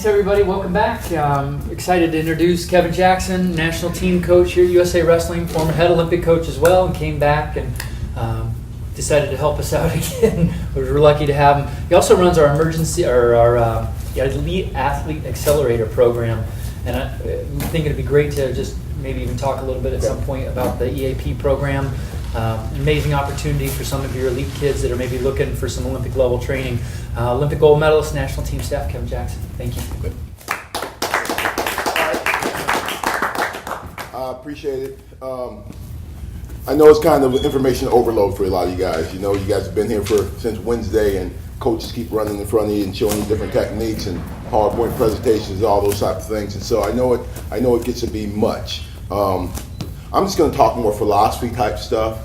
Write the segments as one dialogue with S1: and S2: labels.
S1: everybody. Welcome back. Excited to introduce Kevin Jackson, national team coach here at USA Wrestling, former head Olympic coach as well, and came back and decided to help us out again. We're lucky to have him. He also runs our Elite Athlete Accelerator program, and I think it'd be great to just maybe even talk a little bit at some point about the EAP program. Amazing opportunity for some of your elite kids that are maybe looking for some Olympic level training. Olympic gold medalist, national team staff, Kevin Jackson. Thank you.
S2: I appreciate it. I know it's kind of information overload for a lot of you guys. You know, you guys have been here since Wednesday, and coaches keep running in front of you and showing you different techniques and PowerPoint presentations, all those types of things. And so I know it gets to be much. I'm just going to talk more philosophy type stuff,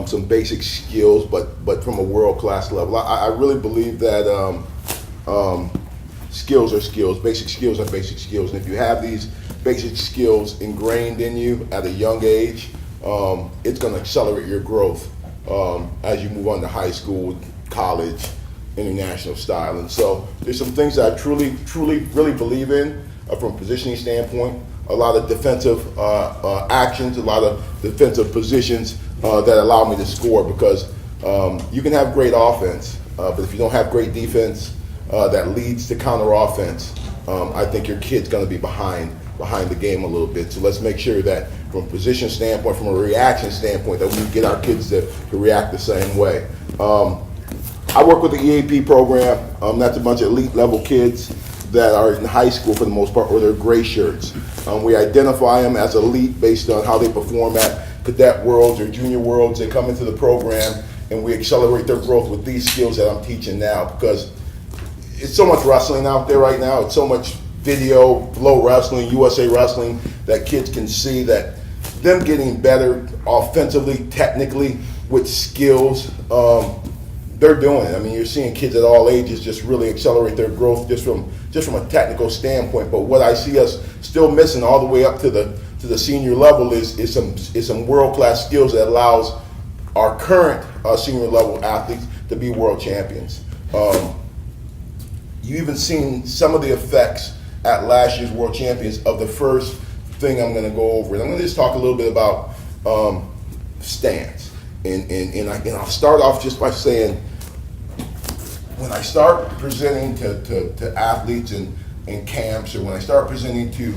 S2: some basic skills, but from a world-class level. I really believe that skills are skills, basic skills are basic skills. And if you have these basic skills ingrained in you at a young age, it's going to accelerate your growth as you move on to high school, college, international style. And so there's some things that I truly, really believe in from a positioning standpoint. A lot of defensive actions, a lot of defensive positions that allow me to score, because you can have great offense, but if you don't have great defense that leads to counter offense, I think your kid's going to be behind the game a little bit. So let's make sure that from a position standpoint, from a reaction standpoint, that we get our kids to react the same way. I work with the EAP program. That's a bunch of elite level kids that are in high school for the most part, or they're gray shirts. We identify them as elite based on how they perform at cadet worlds or junior worlds. They come into the program and we accelerate their growth with these skills that I'm teaching now, because it's so much wrestling out there right now. It's so much video, Flow Wrestling, USA Wrestling, that kids can see that them getting better offensively, technically, with skills, they're doing it. I mean, you're seeing kids at all ages just really accelerate their growth just from a technical standpoint. But what I see us still missing all the way up to the senior level is some world-class skills that allows our current senior level athletes to be world champions. You even seen some of the effects at last year's world champions of the first thing I'm going to go over. And I'm going to just talk a little bit about stance. And I'll start off just by saying, when I start presenting to athletes in camps, or when I start presenting to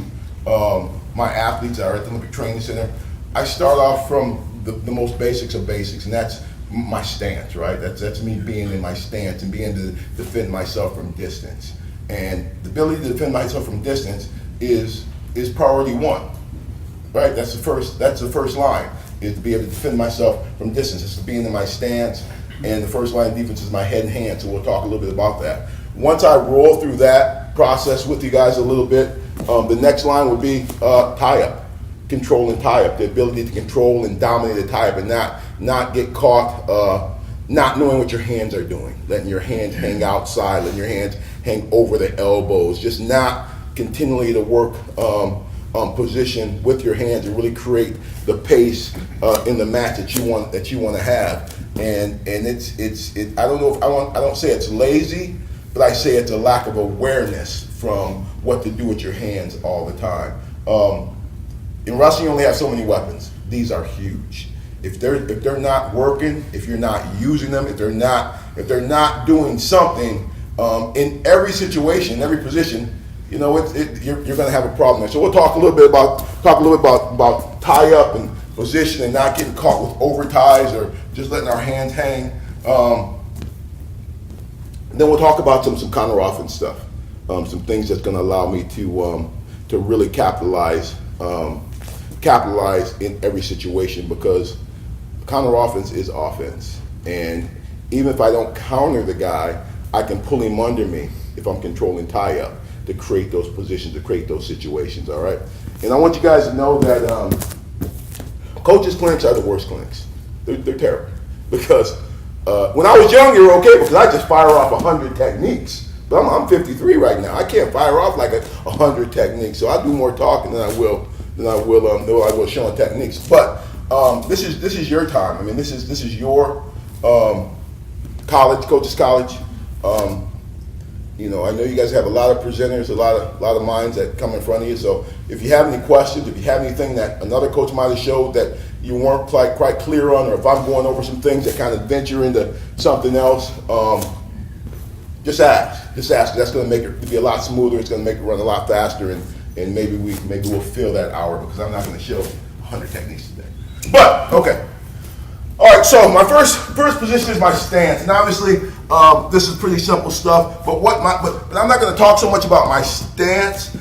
S2: my athletes that are at the Olympic Training Center, I start off from the most basics of basics, and that's my stance, right? That's me being in my stance and being able to defend myself from distance. And the ability to defend myself from distance is priority one, right? That's the first line, is to be able to defend myself from distance. It's being in my stance, and the first line of defense is my head and hands, so we'll talk a little bit about that. Once I roll through that process with you guys a little bit, the next line would be tie-up, control and tie-up, the ability to control and dominate the tie-up and not get caught not knowing what your hands are doing, letting your hands hang outside, letting your hands hang over the elbows, just not continually to work position with your hands and really create the pace in the match that you want to have. And it's I don't say it's lazy, but I say it's a lack of awareness from what to do with your hands all the time. In wrestling, you only have so many weapons. These are huge. If they're not working, if you're not using them, if they're not doing something in every situation, every position, you know, you're going to have a problem there. So we'll talk a little bit about tie up and position and not getting caught with over ties or just letting our hands hang. Then we'll talk about some counter offense stuff, some things that's going to allow me to really capitalize in every situation, because counter offense is offense. And even if I don't counter the guy, I can pull him under me if I'm controlling tie up to create those positions, to create those situations, all right? And I want you guys to know that coaches' clinics are the worst clinics. They're terrible. Because when I was young, you were okay, because I just fire off 100 techniques. But I'm 53 right now. I can't fire off like 100 techniques. So I do more talking than I will showing techniques. But this is your time. I mean, this is your college, coaches' college. You know, I know you guys have a lot of presenters, a lot of minds that come in front of you. So if you have any questions, if you have anything that another coach might have showed that you weren't quite clear on, or if I'm going over some things that kind of venture into something else, just ask. Just ask. That's going to make it be a lot smoother. It's going to make it run a lot faster, and maybe we'll fill that hour, because I'm not going to show 100 techniques today. But okay. All right, so my first position is my stance, and obviously this is pretty simple stuff. But I'm not going to talk so much about my stance.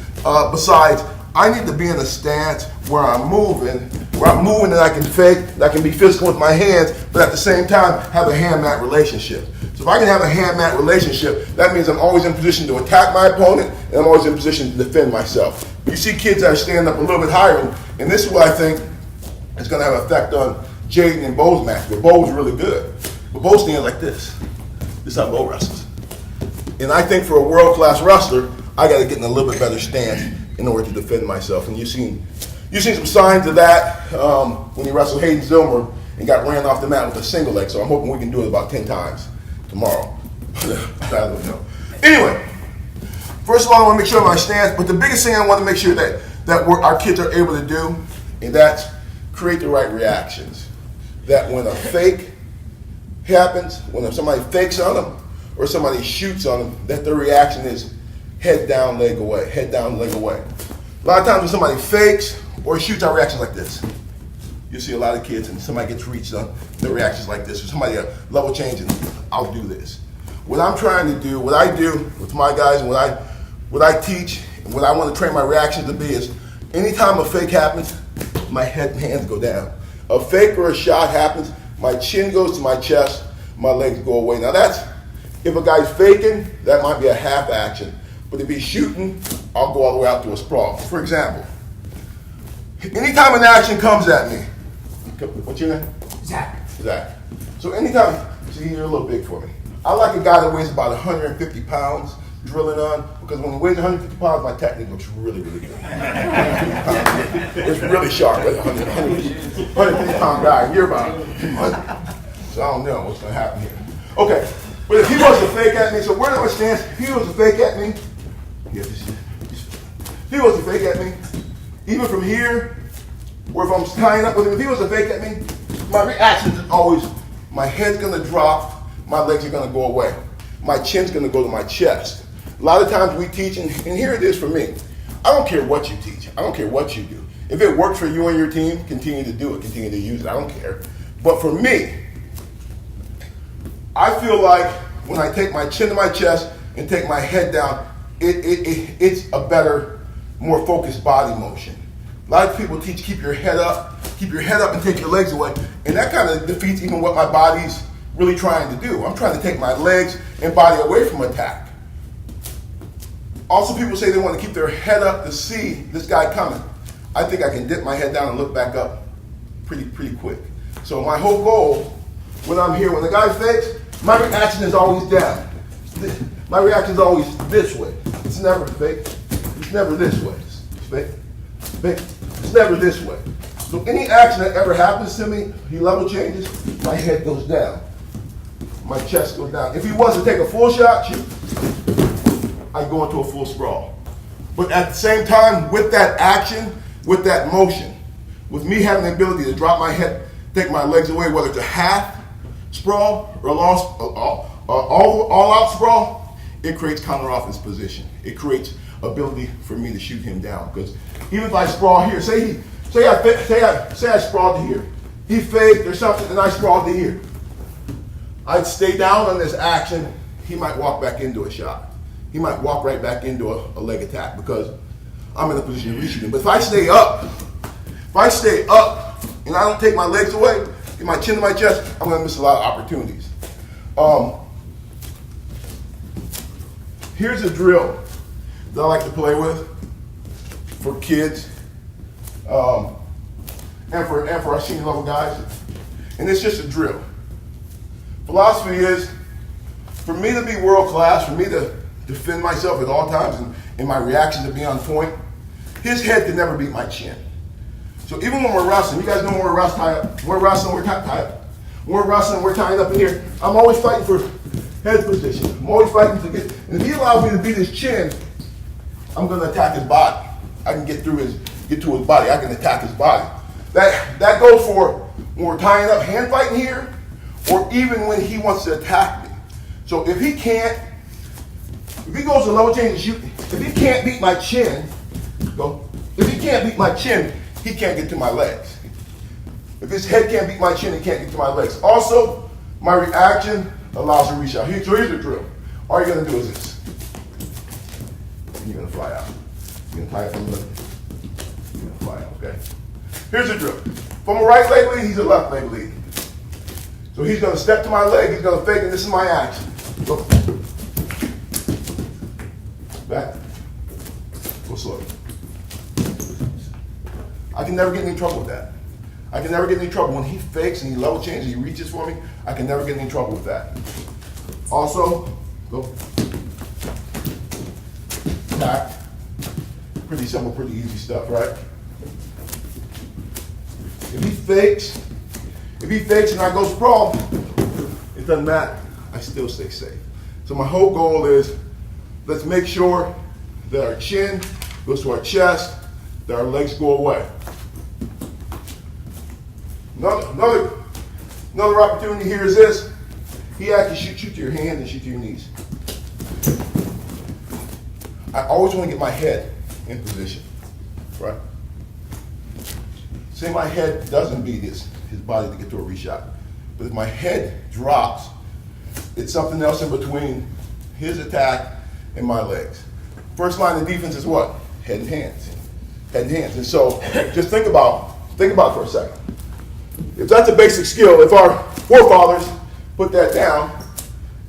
S2: Besides, I need to be in a stance where I'm moving, and I can fake, that I can be physical with my hands, but at the same time have a hand-mat relationship. So if I can have a hand-mat relationship, that means I'm always in position to attack my opponent, and I'm always in position to defend myself. You see kids that are standing up a little bit higher, and this is what I think is going to have an effect on Jaden and Bo's match, but Bo was really good. But Bo stands like this. This is how Bo wrestles. And I think for a world-class wrestler, I got to get in a little bit better stance in order to defend myself. And you've seen some signs of that when he wrestled Hayden Zilmer and got ran off the mat with a single leg. So I'm hoping we can do it about 10 times tomorrow. I don't know. Anyway, first of all, I want to make sure of my stance. But the biggest thing I want to make sure that our kids are able to do, and that's create the right reactions. That when a fake happens, when somebody fakes on them or somebody shoots on them, that their reaction is head down, leg away, head down, leg away. A lot of times when somebody fakes or shoots, our reaction is like this. You see a lot of kids, and somebody gets reached on, their reaction is like this. Or somebody level change, and I'll do this. What I'm trying to do, what I do with my guys, and what I teach, and what I want to train my reactions to be is, anytime a fake happens, my head and hands go down. A fake or a shot happens, my chin goes to my chest, my legs go away. Now that's, if a guy's faking, that might be a half action. But if he's shooting, I'll go all the way out to a sprawl. For example, anytime an action comes at me, what's your name?
S3: Zach.
S2: Zach. So anytime, see, you're a little big for me. I like a guy that weighs about 150 pounds drilling on, because when he weighs 150 pounds, my technique looks really, really good. It's really sharp, right? 150 pound guy, and you're about 200. So I don't know what's going to happen here. Okay, but if he was to fake at me, so where do I stand? If he was to fake at me, if he was to fake at me, even from here, or if I'm tying up with him, if he was to fake at me, my reaction is always, my head's going to drop, my legs are going to go away. My chin's going to go to my chest. A lot of times we teach, and here it is for me. I don't care what you teach. I don't care what you do. If it works for you and your team, continue to do it. Continue to use it. I don't care. But for me, I feel like when I take my chin to my chest and take my head down, it's a better, more focused body motion. A lot of people teach keep your head up and take your legs away. And that kind of defeats even what my body's really trying to do. I'm trying to take my legs and body away from attack. Also, people say they want to keep their head up to see this guy coming. I think I can dip my head down and look back up pretty quick. So my whole goal, when I'm here, when the guy fakes, my reaction is always down. My reaction is always this way. It's never fake. It's never this way. It's fake. Fake. It's never this way. So any action that ever happens to me, he level changes, my head goes down. My chest goes down. If he was to take a full shot, I go into a full sprawl. But at the same time, with that action, with that motion, with me having the ability to drop my head, take my legs away, whether it's a half sprawl or all out sprawl, it creates counter offense position. It creates ability for me to shoot him down. Because even if I sprawl here, say I sprawled to here, he faked or something, and I sprawled to here. I'd stay down on this action, he might walk back into a shot. He might walk right back into a leg attack because I'm in a position to reshoot him. But if I stay up and I don't take my legs away, get my chin to my chest, I'm going to miss a lot of opportunities. Here's a drill that I like to play with for kids and for our senior level guys. And it's just a drill. Philosophy is, for me to be world class, for me to defend myself at all times and my reaction to be on point, his head can never beat my chin. So even when we're wrestling, you guys know when we're wrestling, we're tying up in here. I'm always fighting for head position. I'm always fighting to get, and if he allows me to beat his chin, I'm going to attack his body. I can get to his body. I can attack his body. That goes for when we're tying up hand fighting here, or even when he wants to attack me. So if he goes to level change and shoot, if he can't beat my chin, if he can't beat my chin, he can't get to my legs. If his head can't beat my chin, he can't get to my legs. Also, my reaction allows him to reach out. So here's the drill. All you're going to do is this. And you're going to fly out. You're going to tie it from the You're going to fly out, okay? Here's the drill. From a right leg lead, he's a left leg lead. So he's going to step to my leg. He's going to fake, and this is my action. Go. Back. Go slow. I can never get in any trouble with that. I can never get in any trouble when he fakes and he level changes, he reaches for me. I can never get in any trouble with that. Also, go. Attack. Pretty simple, pretty easy stuff, right? If he fakes and I go sprawl, it doesn't matter. I still stay safe. So my whole goal is, let's make sure that our chin goes to our chest, that our legs go away. Another opportunity here is this. He actually shoots you to your hands and shoot to your knees. I always want to get my head in position, right? Say my head doesn't beat his body to get to a reshot. But if my head drops, it's something else in between his attack and my legs. First line of defense is what? Head and hands. Head and hands. And so just think about it for a second. If that's a basic skill, if our forefathers put that down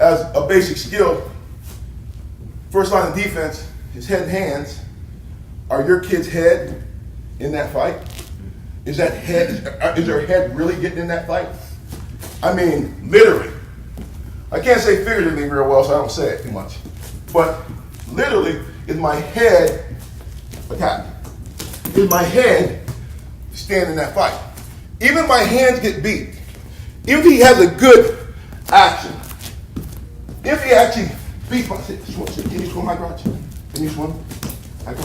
S2: as a basic skill, first line of defense is head and hands. Are your kids' head in that fight? Is their head really getting in that fight? I mean, literally. I can't say figuratively real well, so I don't say it too much. But literally, is my head attacking? Is my head standing in that fight? Even if my hands get beat, even if he has a good action, if he actually beats my, can you swim, my garage? Can you swim? I go.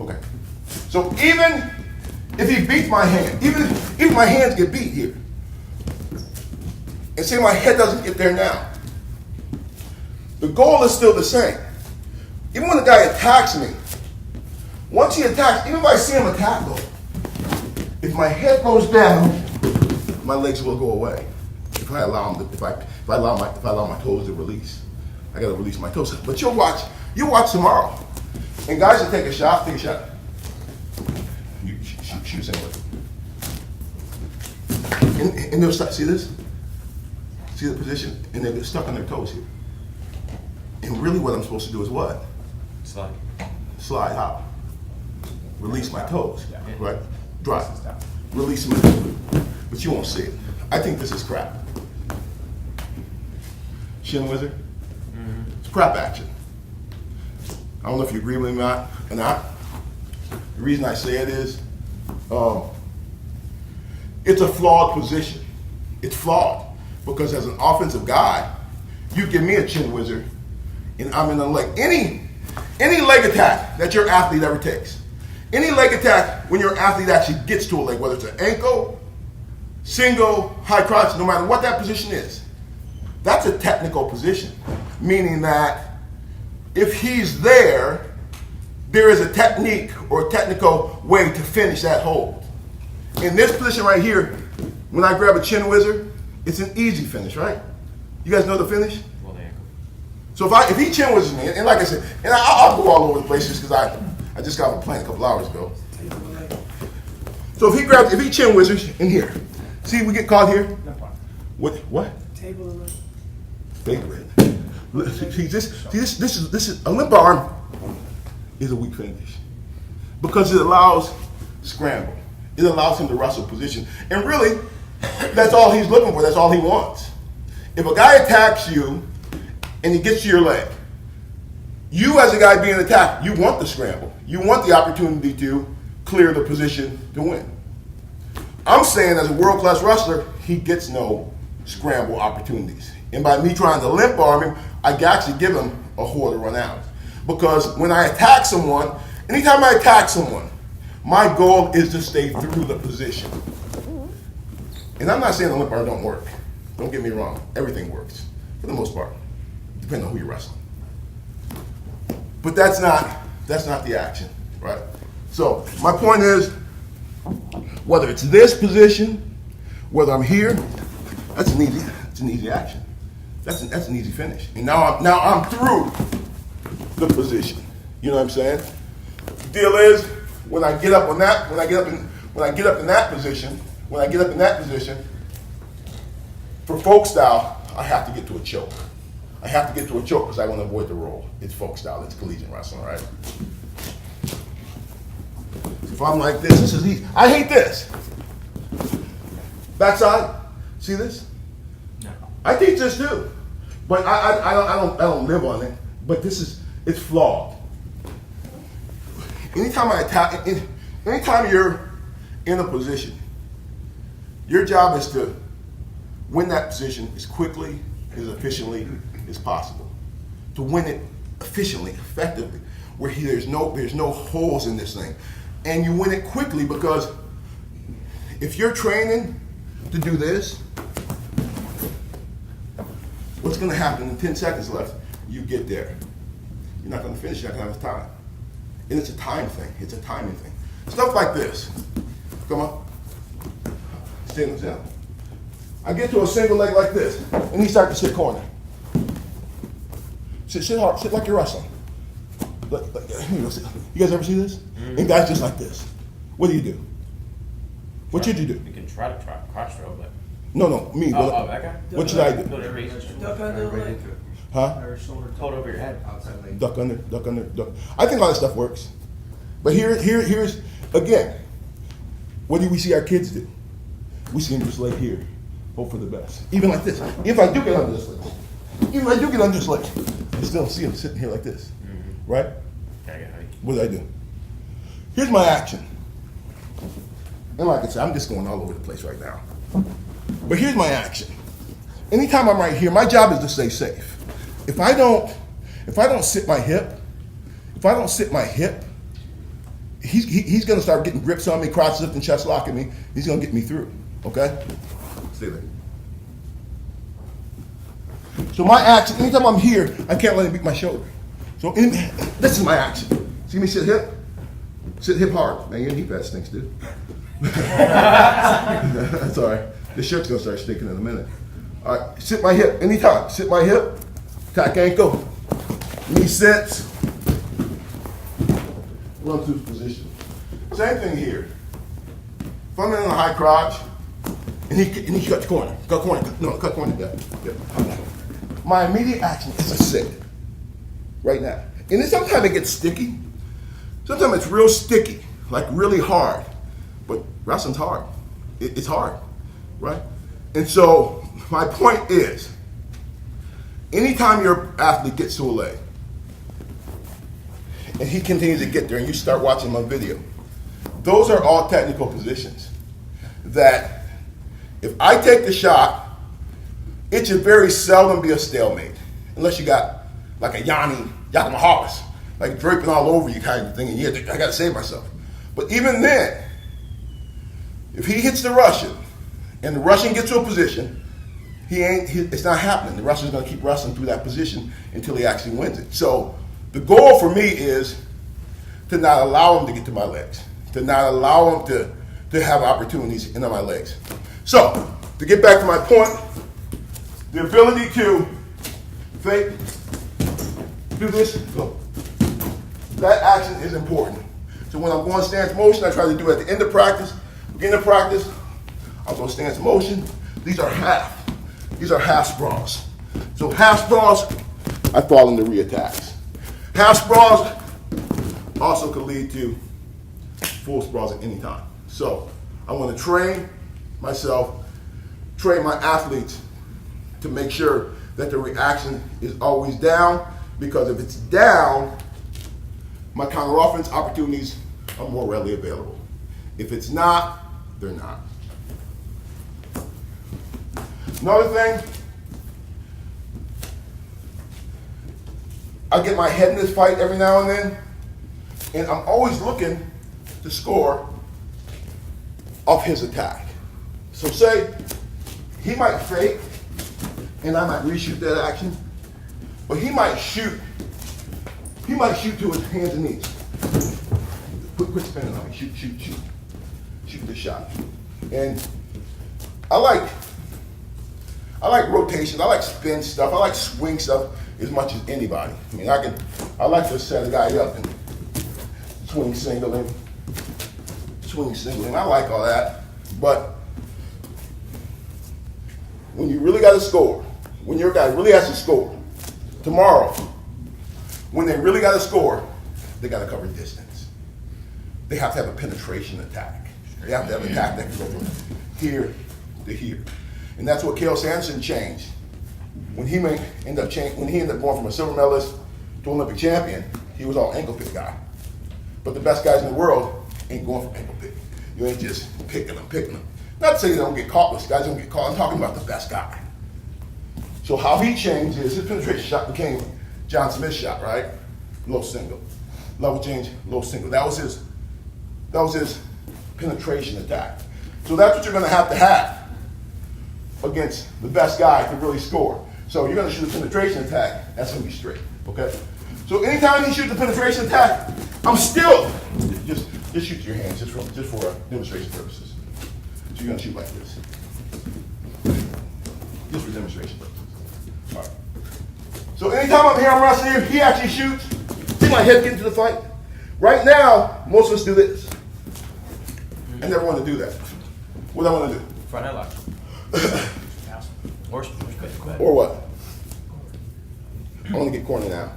S2: Okay. So even if he beats my hand, even if my hands get beat here, and say my head doesn't get there now, the goal is still the same. Even when the guy attacks me, once he attacks, even if I see him attack though, if my head goes down, my legs will go away. If I allow them to, if I allow my toes to release, I gotta release my toes. But you'll watch tomorrow, and guys that take a shot. You shoot the same way. And they'll start. See this? See the position, and they'll get stuck on their toes here. And really, what I'm supposed to do is what?
S3: Slide.
S2: Slide out. Release my toes, right? Drop. Release my. But you won't see it. I think this is crap. Shin wizard. It's crap action. I don't know if you agree with me or not. The reason I say it is, it's a flawed position. It's flawed because as an offensive guy, you give me a chin wizard, and I'm in the leg. Any leg attack that your athlete ever takes, any leg attack when your athlete actually gets to a leg, whether it's an ankle, single, high crotch, no matter what that position is, that's a technical position, meaning that if he's there, there is a technique or a technical way to finish that hold. In this position right here, when I grab a chin wizard, it's an easy finish, right? You guys know the finish?
S3: Well, the ankle.
S2: So if he chin wizards me, and like I said, and I'll go all over the place just because I just got off a plane a couple hours ago. So if he chin wizards in here, see we get caught here?
S4: No problem.
S2: What?
S4: Table of
S2: Favorite. See, this is a limp arm is a weak finish because it allows scramble. It allows him to wrestle position, and really, that's all he's looking for. That's all he wants. If a guy attacks you and he gets to your leg, you as a guy being attacked, you want the scramble. You want the opportunity to clear the position to win. I'm saying as a world-class wrestler, he gets no scramble opportunities. And by me trying to limp arm him, I can actually give him a hole to run out. Because when I attack someone, anytime I attack someone, my goal is to stay through the position. And I'm not saying the limp arm don't work. Don't get me wrong. Everything works, for the most part, depending on who you're wrestling. But that's not the action, right? So my point is, whether it's this position, whether I'm here, that's an easy action. That's an easy finish. And now I'm through the position. You know what I'm saying? The deal is, when I get up in that position, for folk style, I have to get to a choke. I have to get to a choke because I want to avoid the roll. It's folk style. It's collegiate wrestling, right? So if I'm like this is easy. I hate this. Backside. See this?
S3: No.
S2: I teach this too, but I don't live on it. But it's flawed. Anytime you're in a position, your job is to win that position as quickly, as efficiently as possible. To win it efficiently, effectively, where there's no holes in this thing. And you win it quickly because if you're training to do this, what's going to happen in 10 seconds left? You get there. You're not going to finish. You're not going to have time. And it's a time thing. It's a timing thing. Stuff like this. Come on. Stand down. I get to a single leg like this, and he starts to sit corner. Sit hard. Sit like you're wrestling. You guys ever see this? Mm-hmm. And guys just like this. What do? What should you do?
S3: You can try to crotch throw, but...
S2: No, me.
S3: That guy?
S2: What should I do?
S3: Duck under.
S2: Huh?
S3: Hold over your head.
S2: Duck under. I think all that stuff works. But here's, again, what do we see our kids do? We see them just lay here, hope for the best. Even like this. If I do get under this leg, I still see them sitting here like this. Mm-hmm. Right? What do I do? Here's my action. And like I said, I'm just going all over the place right now. But here's my action. Anytime I'm right here, my job is to stay safe. If I don't sit my hip, he's going to start getting grips on me, crotch lifting, chest locking me. He's going to get me through. Okay? Stay there. So my action, anytime I'm here, I can't let him beat my shoulder. So this is my action. See me sit hip? Sit hip hard. Man, your knee pad stinks, dude. That's all right. This shirt's going to start stinking in a minute. All right, sit my hip anytime. Sit my hip, tack ankle, knee sets, run through position. Same thing here. If I'm in a high crotch, and he cut corner down. My immediate action is to sit right now. And then sometimes it gets sticky. Sometimes it's real sticky, like really hard. But wrestling's hard. It's hard, right? And so my point is, anytime your athlete gets to a leg, and he continues to get there, and you start watching my video, those are all technical positions that if I take the shot, it should very seldom be a stalemate, unless you got like a Yanni Yakamahalis, like draping all over you kind of thing, and I got to save myself. But even then, if he hits the Russian, and the Russian gets to a position, it's not happening. The Russian's going to keep wrestling through that position until he actually wins it. So the goal for me is to not allow him to get to my legs, to not allow him to have opportunities into my legs. So to get back to my point, the ability to fake, do this, go. That action is important. So when I'm going stance motion, I try to do it at the end of practice. Beginning of practice, I'll go stance motion. These are half sprawls. So half sprawls, I fall into re-attacks. Half sprawls also could lead to full sprawls at any time. So I want to train myself, train my athletes to make sure that the reaction is always down, because if it's down, my counter offense opportunities are more readily available. If it's not, they're not. Another thing, I get my head in this fight every now and then, and I'm always looking to score off his attack. So say he might fake, and I might reshoot that action, but he might shoot. He might shoot to his hands and knees. Quit spinning on me. Shoot. Shoot this shot. And I like rotations. I like spin stuff. I like swing stuff as much as anybody. I mean, I like to set a guy up and swing single him. I like all that. But when you really got to score, when your guy really has to score, tomorrow, when they really got to score, they got to cover distance. They have to have a penetration attack. They have to have an attack that can go from here to here. And that's what Cale Sanderson changed. When he ended up going from a silver medalist to Olympic champion, he was all ankle pick guy. But the best guys in the world ain't going for ankle pick. You ain't just picking them. Not to say they don't get caught, but guys don't get caught. I'm talking about the best guy. So how he changed is his penetration shot became John Smith's shot, right? Low single. Level change, low single. That was his penetration attack. So that's what you're going to have against the best guy to really score. So you're going to shoot a penetration attack. That's going to be straight, okay? So anytime he shoots a penetration attack, I'm still just shoot your hands just for demonstration purposes. So you're going to shoot like this, just for demonstration purposes. All right. So anytime I'm here, I'm wrestling here, he actually shoots. See my head get into the fight. Right now, most of us do this. I never want to do that. What do I want to do?
S3: Front headlock.
S2: Or what? I want to get corner now.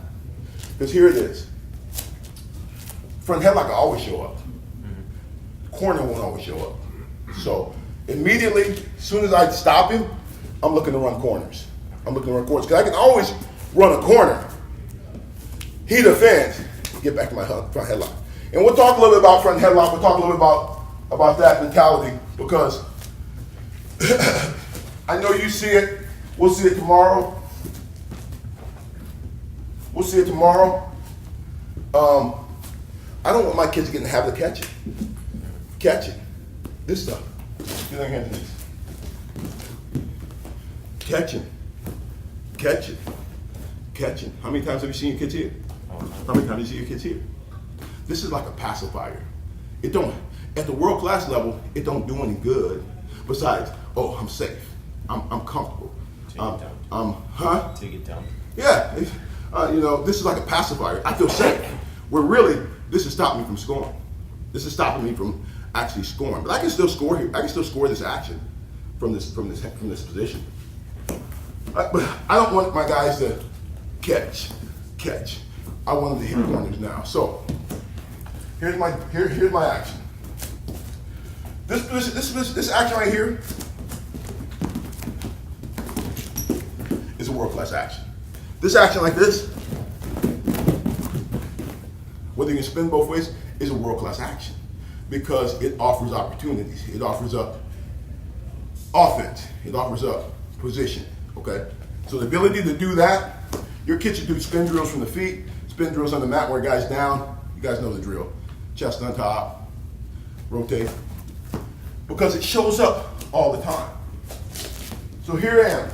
S2: Because here it is. Front headlock will always show up. Corner won't always show up. So immediately, as soon as I stop him, I'm looking to run corners. Because I can always run a corner. He defends, get back to my front headlock. And we'll talk a little bit about front headlock. We'll talk a little bit about that mentality because I know you see it. We'll see it tomorrow. I don't want my kids to get in the habit of catching. This stuff. Get their hands in this. Catching. How many times have you seen your kids here? How many times have you seen your kids here? This is like a pacifier. It don't, at the world class level, it don't do any good. Besides, oh, I'm safe. I'm comfortable.
S3: Till you get dumped.
S2: Yeah. This is like a pacifier. I feel safe. Where really, this is stopping me from scoring. This is stopping me from actually scoring. But I can still score here. I can still score this action from this position. But I don't want my guys to catch. I want them to hit corners now. So here's my action. This action right here is a world-class action. This action like this, whether you can spin both ways, is a world-class action because it offers opportunities. It offers up offense. It offers up position, okay? So the ability to do that, your kids should do spin drills from the feet, spin drills on the mat where a guy's down. You guys know the drill. Chest on top, rotate. Because it shows up all the time. So here I am.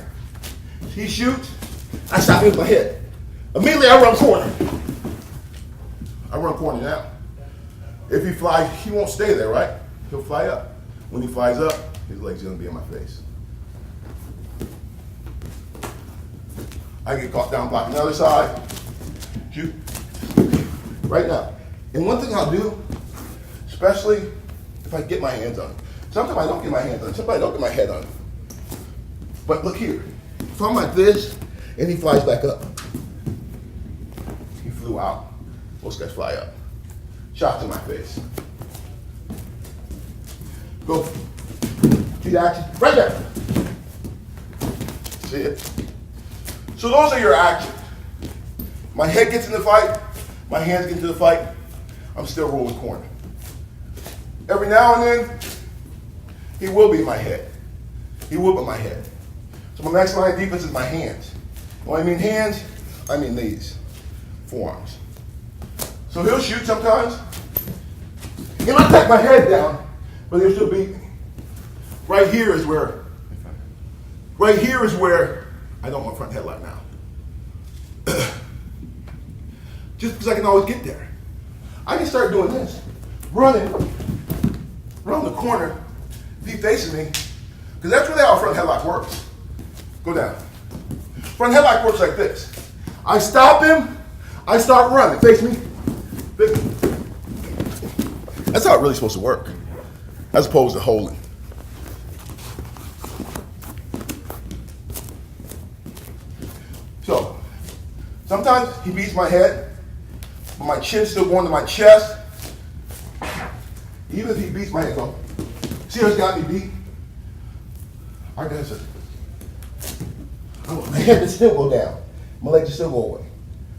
S2: He shoots, I stop him with my head. Immediately I run corner. Now. If he flies, he won't stay there, right? He'll fly up. When he flies up, his leg's gonna be in my face. I get caught down blocking the other side. Shoot. Right now. And one thing I'll do, especially if I get my hands on him. Sometimes I don't get my hands on him. Sometimes I don't get my head on him. But look here. If I'm like this, and he flies back up. He flew out. Most guys fly up. Shots in my face. Go. See the action? Right there. See it? So those are your actions. My head gets in the fight. My hands get into the fight. I'm still rolling corner. Every now and then, he will be my head. He will be my head. So my next line of defense is my hands. When I mean hands, I mean these, forearms. So he'll shoot sometimes. He might take my head down, but he'll still beat me. Right here is where I don't want front headlock now. Just because I can always get there. I can start doing this, running around the corner, if he facing me, because that's really how a front headlock works. Go down. Front headlock works like this. I stop him, I start running. Face me. Face me. That's how it really supposed to work, as opposed to holding. So, sometimes he beats my head, but my chin's still going to my chest. Even if he beats my head, so, see how he's got me beat? I guess it. My head will still go down. My legs will still go away.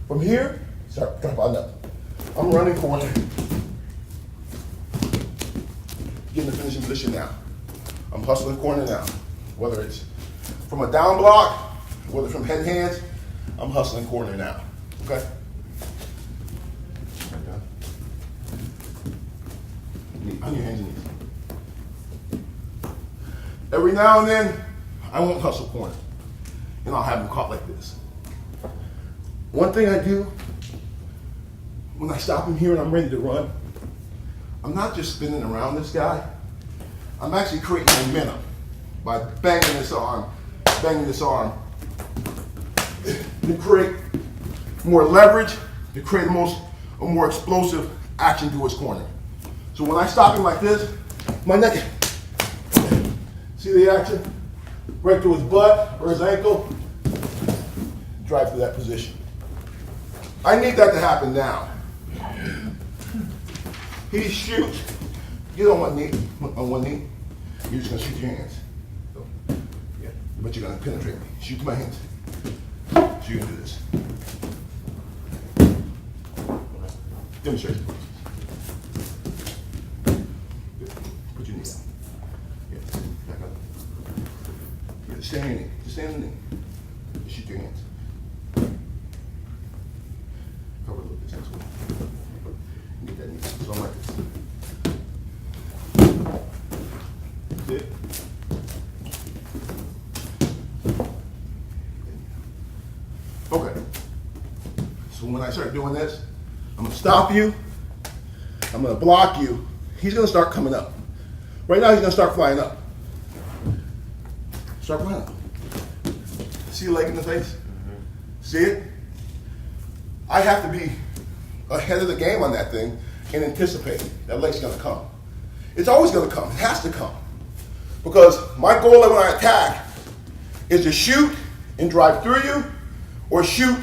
S2: From here, start drop on up. I'm running corner. Getting the finishing position now. I'm hustling corner now. Whether it's from a down block, whether from head hands, I'm hustling corner now. Okay? On your hands and knees. Every now and then, I won't hustle corner. And I'll have him caught like this. One thing I do, when I stop him here and I'm ready to run, I'm not just spinning around this guy. I'm actually creating momentum by banging this arm, to create more leverage, to create a more explosive action to his corner. So when I stop him like this, my neck, see the action? Right to his butt or his ankle, drive to that position. I need that to happen now. He shoots, get on one knee, you're just gonna shoot your hands. So, yeah, but you're gonna penetrate me. Shoot to my hands. So you're gonna do this. Demonstrate. Put your knee down. Yeah, back up. Yeah, just stay on your knee. Just stay on the knee. Just shoot your hands. Cover a little distance. Get that knee. So I'm like this. That's it. Okay. So when I start doing this, I'm gonna stop you. I'm gonna block you. He's gonna start coming up. Right now, he's gonna start flying up. Start flying up. See the leg in the face? See it? I have to be ahead of the game on that thing and anticipate that leg's gonna come. It's always gonna come. It has to come. Because my goal when I attack is to shoot and drive through you or shoot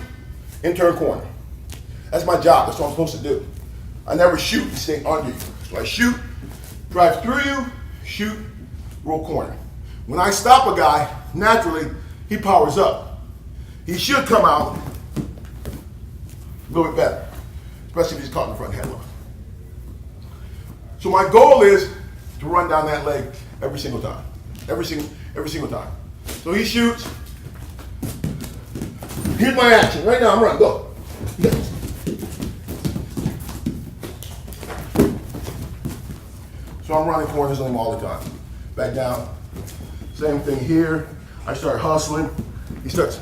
S2: and turn corner. That's my job. That's what I'm supposed to do. I never shoot and stay under you. So I shoot, drive through you, shoot, roll corner. When I stop a guy, naturally, he powers up. He should come out a little bit better, especially if he's caught in the front headlock. So my goal is to run down that leg every single time. Every single time. So he shoots. Here's my action. Right now, I'm running. Go. Yes. So I'm running corners on him all the time. Back down. Same thing here. I start hustling. He starts.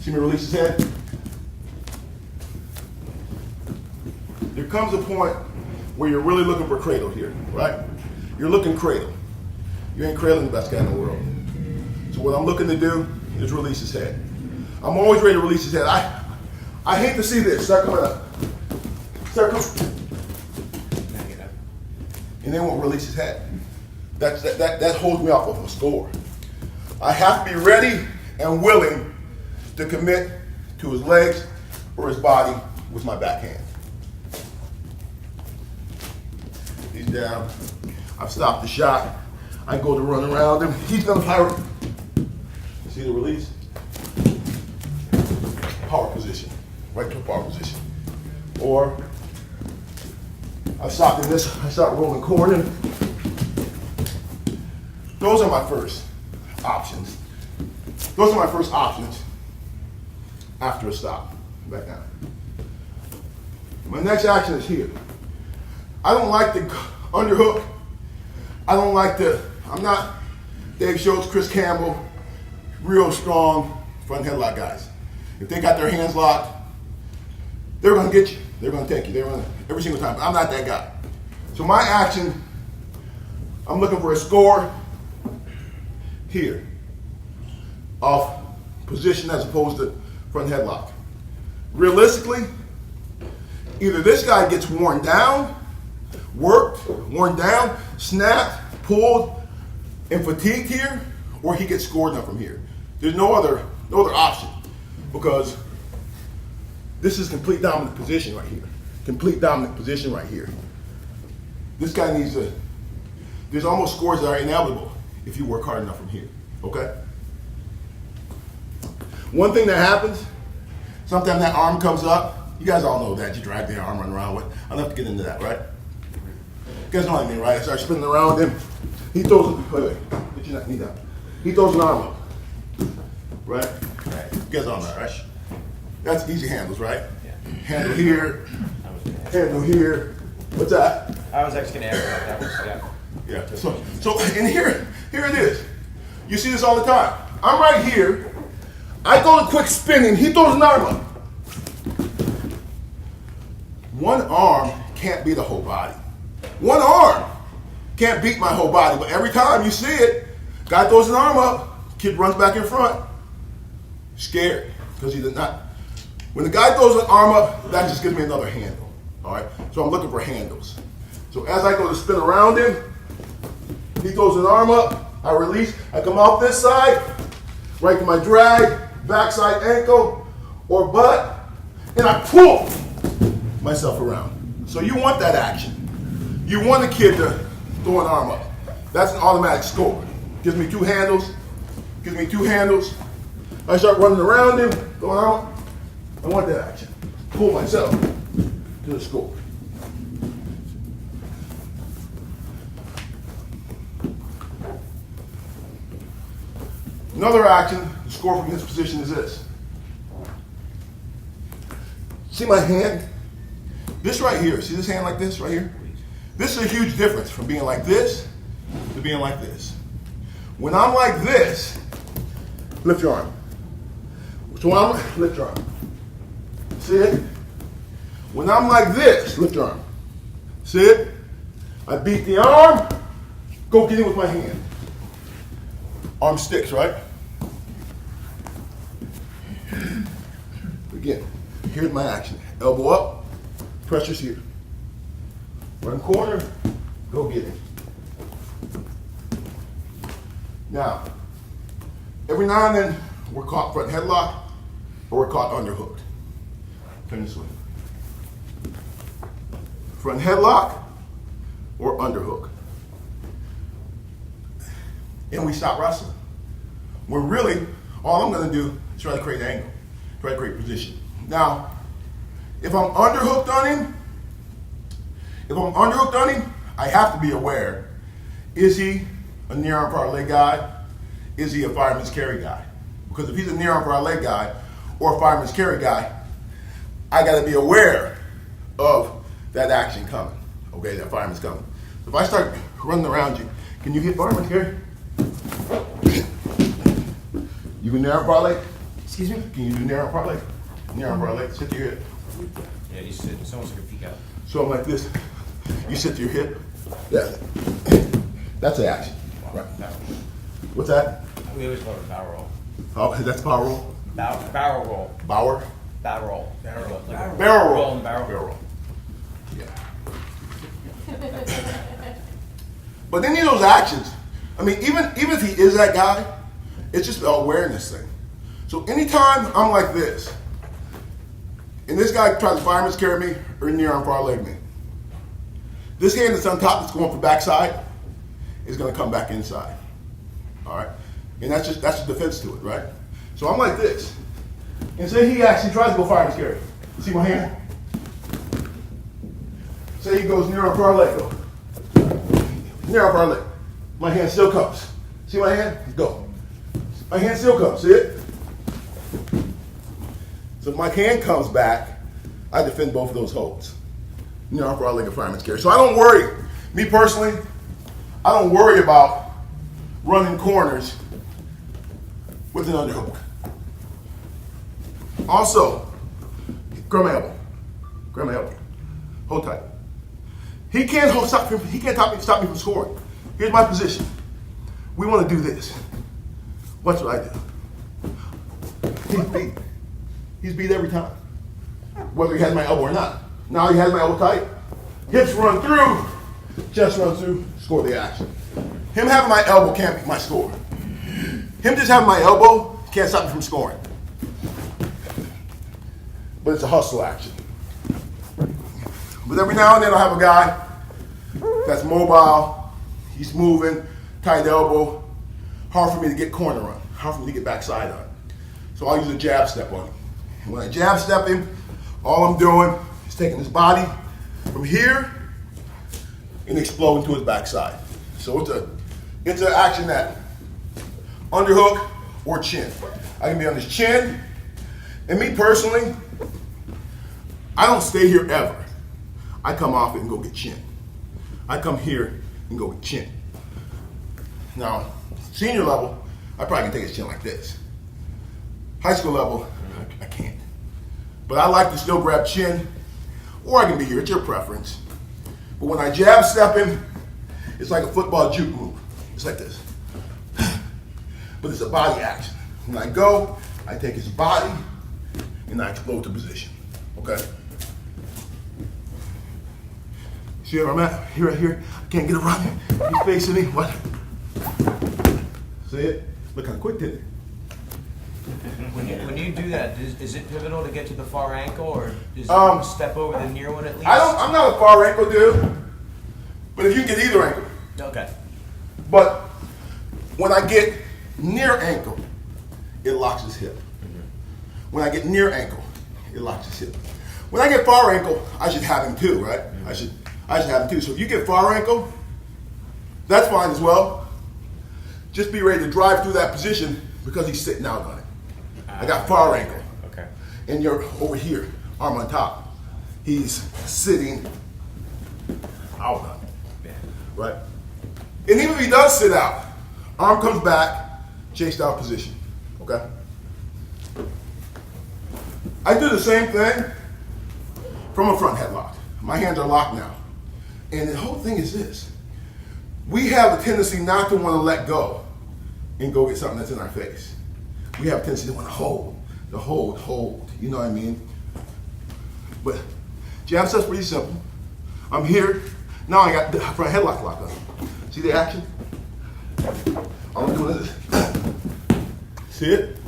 S2: See me release his head? There comes a point where you're really looking for cradle here, right? You're looking cradle. You ain't cradling the best guy in the world. So what I'm looking to do is release his head. I'm always ready to release his head. I hate to see this. Start coming up. Start coming. And they won't release his head. That holds me off of a score. I have to be ready and willing to commit to his legs or his body with my backhand. He's down. I've stopped the shot. I go to run around him. He's gonna fire. See the release? Power position. Right to a power position. Or I stopped in this, I start rolling corner. Those are my first options. Those are my first options after a stop. Back down. My next action is here. I don't like the underhook. I don't like I'm not Dave Schultz, Chris Campbell, real strong front headlock guys. If they got their hands locked, they're gonna get you. They're gonna take you. They're gonna, every single time. I'm not that guy. So my action, I'm looking for a score here off position as opposed to front headlock. Realistically, either this guy gets worn down, worn down, snapped, pulled, and fatigued here, or he gets scored up from here. There's no other option, because this is complete dominant position right here. Complete dominant position right here. This guy needs to, there's almost scores that are inevitable if you work hard enough from here, okay? One thing that happens, sometimes that arm comes up. You guys all know that. You drag the arm, run around with. I don't have to get into that, right? You guys know what I mean, right? I start spinning around him. He throws, wait, get your knee down. He throws an arm up, right? Right. You guys all know that, right? That's easy handles, right? Yeah. Handle here, handle here. What's that?
S3: I was actually going to ask about that one. Yeah.
S2: Yeah. So, and here it is. You see this all the time. I'm right here. I go to quick spinning. He throws an arm up. One arm can't beat the whole body. One arm can't beat my whole body. But every time you see it, guy throws an arm up, kid runs back in front, scared because he did not. When the guy throws an arm up, that just gives me another handle. All right. So I'm looking for handles. So as I go to spin around him, he throws an arm up, I release, I come off this side, right to my drag, backside ankle or butt, and I pull myself around. So you want that action. You want a kid to throw an arm up. That's an automatic score. Gives me two handles. Gives me two handles. I start running around him, throwing arm up. I want that action. Pull myself to the score. Another action, the score from this position is this. See my hand? This right here, see this hand like this right here? This is a huge difference from being like this to being like this. When I'm like this, lift your arm. So I'm, lift your arm. See it? When I'm like this, lift your arm. See it? I beat the arm, go get in with my hand. Arm sticks, right? Again, here's my action. Elbow up, pressure's here. Run corner, go get it. Now, every now and then, we're caught front headlock or we're caught underhooked. Turn this way. Front headlock or underhook. And we stop wrestling. When really, all I'm gonna do is try to create angle, try to create position. Now, if I'm underhooked on him, I have to be aware, is he a near arm power leg guy? Is he a fireman's carry guy? Because if he's a near arm power leg guy or a fireman's carry guy, I gotta be aware of that action coming, okay, that fireman's coming. So if I start running around you, can you hit fireman's carry? You can near arm power leg? Excuse me? Can you do near arm power leg? Near arm power leg, sit to your hip.
S3: Yeah, you sit, it's almost like a peek out.
S2: So I'm like this. You sit to your hip. Yeah. That's the action. Right. What's that?
S3: We always call it a barrel roll.
S2: Oh, that's power roll?
S3: Barrel roll.
S2: Bauer?
S3: Barrel roll. Barrel roll. Like
S2: Barrel roll.
S3: And barrel
S2: Barrel roll. Yeah. But any of those actions, I mean, even if he is that guy, it's just an awareness thing. So anytime I'm like this, and this guy tries to fireman's carry me or near arm power leg me, this hand that's on top that's going for backside is going to come back inside. All right? And that's just defense to it, right? So I'm like this. And say he actually tries to go fireman's carry. See my hand? Say he goes near arm power leg, go. Near arm power leg. My hand still comes. See my hand? Go. My hand still comes, see it? So if my hand comes back, I defend both of those holds. You know, for our leg of fireman's carry. So I don't worry, me personally, I don't worry about running corners with an underhook. Also, grab my elbow. Grab my elbow. Hold tight. He can't stop me from scoring. Here's my position. We want to do this. Watch what I do. He's beat. He's beat every time. Whether he has my elbow or not. Now he has my elbow tight. Hips run through. Chest runs through. Score the action. Him having my elbow can't be my score. Him just having my elbow can't stop me from scoring. But it's a hustle action. But every now and then I'll have a guy that's mobile, he's moving, tight elbow, hard for me to get corner on, hard for me to get backside on. So I'll use a jab step on him. And when I jab step him, all I'm doing is taking his body from here and exploding to his backside. So it's an action that underhook or chin. I can be on his chin, and me personally, I don't stay here ever. I come off it and go get chin. I come here and go get chin. Now, senior level, I probably can take his chin like this. High school level, I can't. But I like to still grab chin, or I can be here, it's your preference. But when I jab step him, it's like a football juke move. It's like this. But it's a body action. When I go, I take his body and I explode to position. Okay? See where I'm at? Here, right here. I can't get around him. He's facing me. What? See it? Look how quick did it?
S3: When you do that, is it pivotal to get to the far ankle, or is it step over the near one at least?
S2: I'm not a far ankle dude, but if you can get either ankle.
S3: Okay.
S2: But when I get near ankle, it locks his hip. When I get near ankle, it locks his hip. When I get far ankle, I should have him too, right? I should have him too. So if you get far ankle, that's fine as well. Just be ready to drive through that position because he's sitting out on it. I got far ankle.
S3: Okay.
S2: And you're over here, arm on top. He's sitting out on it.
S3: Yeah.
S2: Right? And even if he does sit out, arm comes back, chase down position. Okay? I do the same thing from a front headlock. My hands are locked now. And the whole thing is this. We have a tendency not to want to let go and go get something that's in our face. We have a tendency to want to hold. You know what I mean? But jab step's pretty simple. I'm here. Now I got the front headlock locked on. See the action? All I'm doing is this. See it?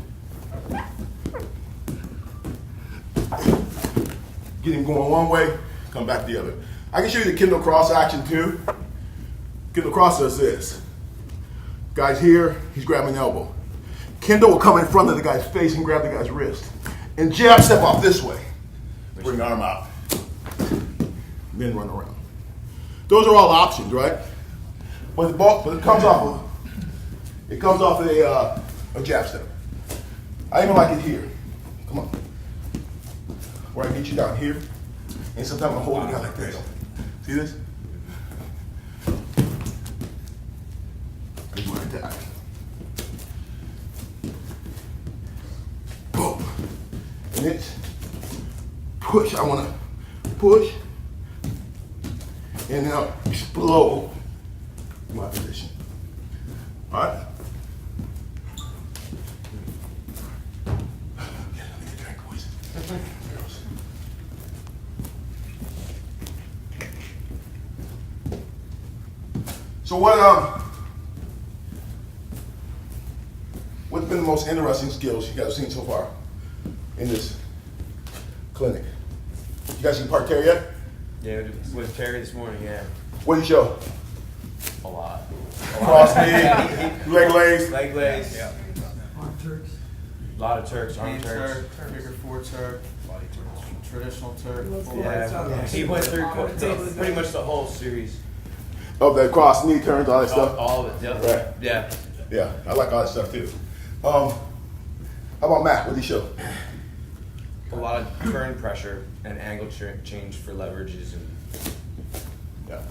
S2: Get him going one way, come back the other. I can show you the Kendall cross action too. Kendall cross does this. Guy's here, he's grabbing an elbow. Kendall will come in front of the guy's face and grab the guy's wrist. And jab step off this way. Bring the arm out. Then run around. Those are all options, right? But it comes off of a jab step. I even like it here. Come on. Where I get you down here, and sometimes I hold the guy like this. See this? Here's my attack. Boom. And it's push. I want to push, and then I'll explode my position. All right? So what's been the most interesting skills you guys have seen so far in this clinic? You guys see parterre yet?
S3: Yeah, with Terry this morning, yeah.
S2: What did he show?
S3: A lot.
S2: Cross knee, leg lays.
S3: Leg lays. Yeah.
S1: Arm Turks.
S3: A lot of Turks, arm
S4: Knee
S3: Turks.
S4: figure four Turk, traditional Turk.
S3: Yeah, he went through pretty much the whole series.
S2: Of the cross knee turns, all that stuff.
S3: All of it, yeah.
S2: Right.
S3: Yeah.
S2: Yeah, I like all that stuff too. How about Matt? What did he show?
S3: A lot of turn pressure and angle change for leverages and.
S2: Yeah.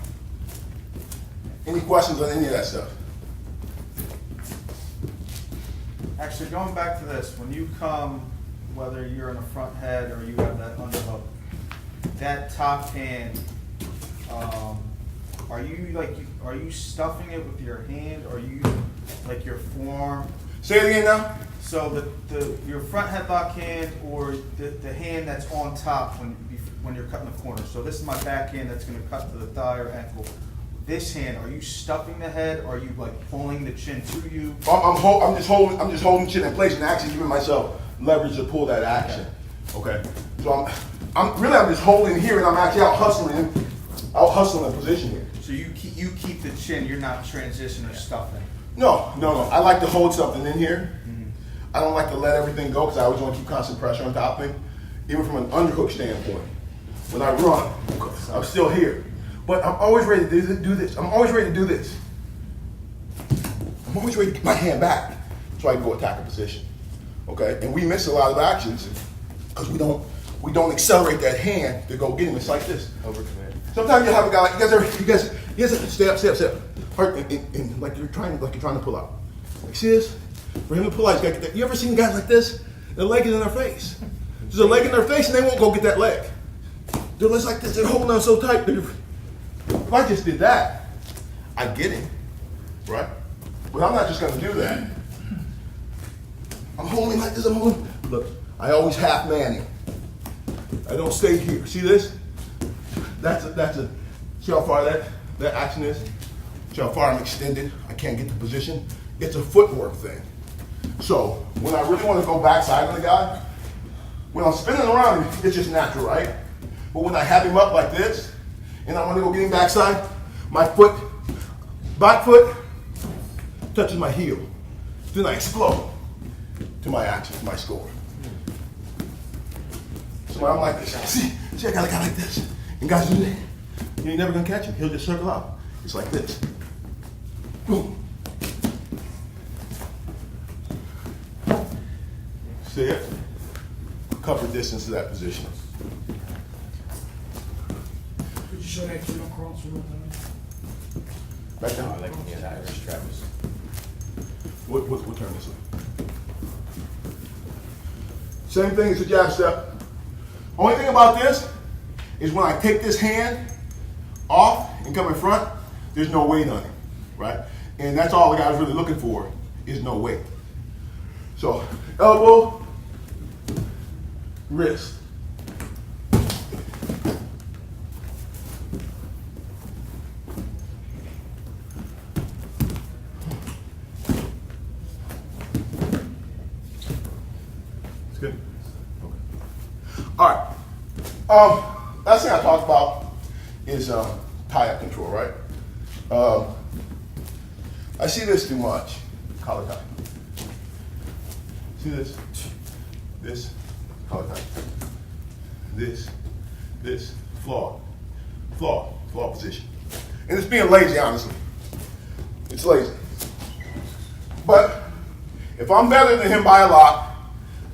S2: Any questions on any of that stuff?
S4: Actually, going back to this, when you come, whether you're in a front head or you have that underhook, that top hand, are you stuffing it with your hand, or you like your forearm?
S2: Say it again now.
S4: So your front headlock hand, or the hand that's on top when you're cutting the corner. So this is my back hand that's going to cut to the thigh or ankle. This hand, are you stuffing the head, or are you like pulling the chin to you?
S2: I'm just holding chin in place and actually giving myself leverage to pull that action. Okay. So I'm just holding here, and I'm actually out hustling the position here.
S4: So you keep the chin. You're not transition or stuffing.
S2: No. I like to hold something in here. I don't like to let everything go because I always want to keep constant pressure on top of me. Even from an underhook standpoint, when I run, I'm still here. But I'm always ready to do this. I'm always ready to do this. I'm always ready to get my hand back so I can go attack a position. Okay? And we miss a lot of actions because we don't accelerate that hand to go get him. It's like this.
S3: Overcommit.
S2: Sometimes you have a guy like you guys stay up. Hurt and like you're trying to pull out. Like see this? For him to pull out, he's got to get that. You ever seen guys like this? Their leg is in their face. There's a leg in their face and they won't go get that leg. They're just like this. They're holding on so tight. If I just did that, I'd get him, right? But I'm not just going to do that. I'm holding like this. Look, I always half man him. I don't stay here. See this? That's a. See how far that action is? See how far I'm extended? I can't get the position. It's a footwork thing. So when I really want to go backside on the guy, when I'm spinning around, it's just natural, right? But when I have him up like this, and I want to go get him backside, my back foot touches my heel. Then I explode to my action, to my score. So when I'm like this, see, I got a guy like this. And guys do that. You ain't never gonna catch him. He'll just circle out. It's like this. Boom. See it? Cover distance to that position.
S5: Could you show that kid across real time?
S2: Back
S3: Oh, I
S2: down.
S3: like when he has Irish Travis.
S2: We'll turn this way. Same thing as the jab step. Only thing about this is when I take this hand off and come in front, there's no weight on it, right? And that's all the guy's really looking for is no weight. So elbow, wrist. It's good. Okay. All right. Last thing I talked about is tie-up control, right? I see this too much. Collar tie. See this? This, collar tie. This, flaw position. And it's being lazy, honestly. It's lazy. But if I'm better than him by a lot,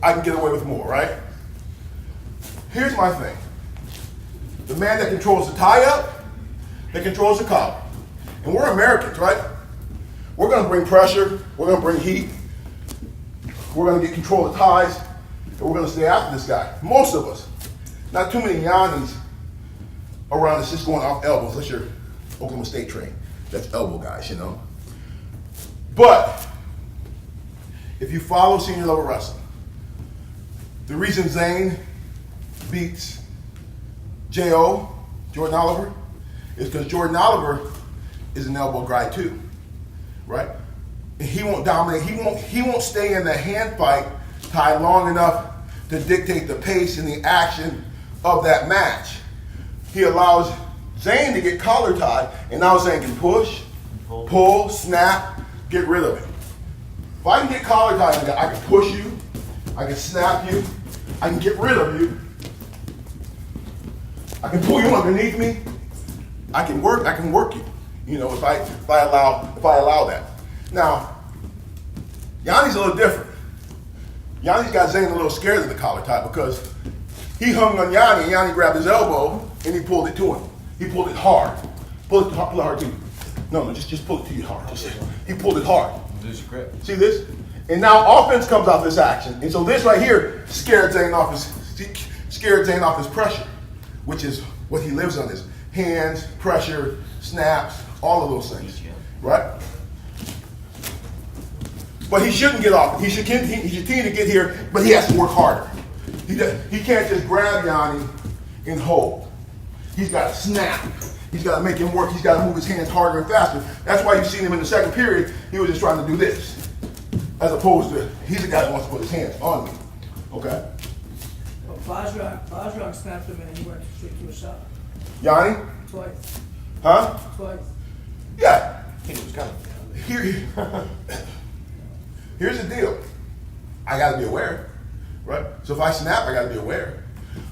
S2: I can get away with more, right? Here's my thing. The man that controls the tie-up, that controls the collar. And we're Americans, right? We're going to bring pressure. We're going to bring heat. We're going to get control of the ties. And we're going to stay after this guy. Most of us. Not too many Yannis around us just going off elbows unless you're Oklahoma State trained. That's elbow guys, you know. But if you follow senior level wrestling, the reason Zane beats J.O., Jordan Oliver, is because Jordan Oliver is an elbow guy too, right? And he won't dominate. He won't stay in the hand fight tie long enough to dictate the pace and the action of that match. He allows Zane to get collar tied, and now Zane can push, pull, snap, get rid of it. If I can get collar tied, I can push you, I can snap you, I can get rid of you, I can pull you underneath me, I can work you. You know, if I allow that. Now, Yanni's a little different. Yanni's got Zane a little scared of the collar tie because he hung on Yanni and Yanni grabbed his elbow and he pulled it to him. He pulled it hard. Pull it hard too. No, just pull it to you hard. He pulled it hard.
S3: Lose your grip.
S2: See this? And now offense comes off this action. And so this right here scared Zane off his pressure, which is what he lives on, is hands, pressure, snaps, all of those things. Right? But he shouldn't get off. He should continue to get here, but he has to work harder. He can't just grab Yanni and hold. He's got to snap. He's got to make him work. He's got to move his hands harder and faster. That's why you've seen him in the second period. He was just trying to do this, as opposed to he's the guy that wants to put his hands on me. Okay?
S5: Bajrang snapped him and he went straight to a shot.
S2: Yanni?
S5: Twice.
S2: Huh?
S5: Twice.
S2: Yeah.
S3: He was coming.
S2: Here's the deal. I got to be aware, right? So if I snap, I got to be aware.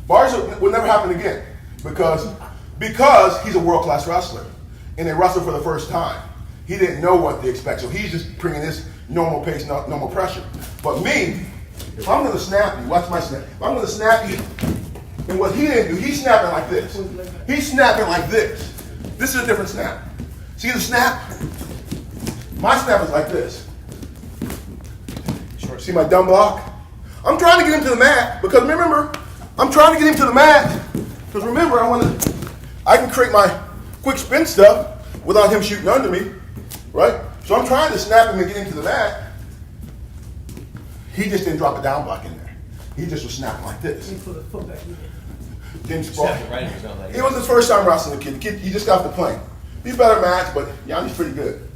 S2: Bars will never happen again because he's a world-class wrestler and they wrestled for the first time. He didn't know what to expect, so he's just bringing his normal pace, normal pressure. But me, if I'm going to snap you, watch my snap. If I'm going to snap you, and what he didn't do, he's snapping like this. He's snapping like this. This is a different snap. See the snap? My snap is like this. See my dumb block? I'm trying to get him to the mat because remember, I'm trying to get him to the mat because remember, I can create my quick spin stuff without him shooting under me, right? So I'm trying to snap him and get him to the mat. He just didn't drop a down block in there. He just was snapping like this.
S5: He put a foot back in.
S2: Didn't sprawl.
S3: Right in his own leg.
S2: It was his first time wrestling the kid. The kid, he just got off the plane. He's better match, but Yanni's pretty good.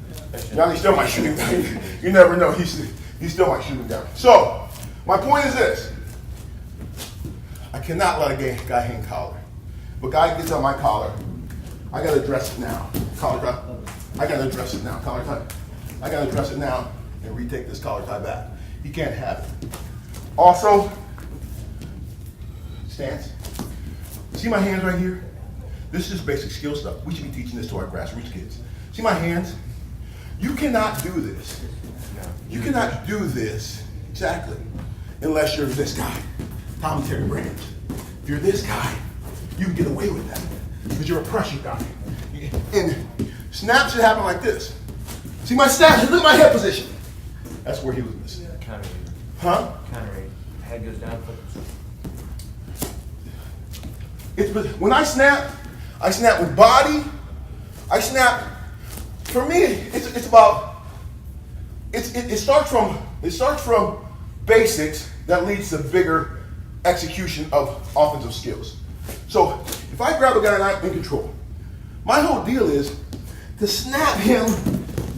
S2: Yanni still might shoot him down. You never know. He still might shoot him down. So, my point is this. I cannot let a guy hang collar. If a guy gets on my collar, I got to address it now. Collar tie. I got to address it now. Collar tie. I got to address it now and retake this collar tie back. He can't have it. Also, stance. See my hands right here? This is basic skill stuff. We should be teaching this to our grassroots kids. See my hands? You cannot do this. You cannot do this, exactly, unless you're this guy, commentary range. If you're this guy, you can get away with that because you're a pressure guy. And snap should happen like this. See my snap, look at my head position. That's where he was missing.
S3: Counter.
S2: Huh?
S3: Counter. Head goes down.
S2: When I snap with body. I snap. For me, it's about. It starts from basics that leads to bigger execution of offensive skills. So if I grab a guy and I'm in control, my whole deal is to snap him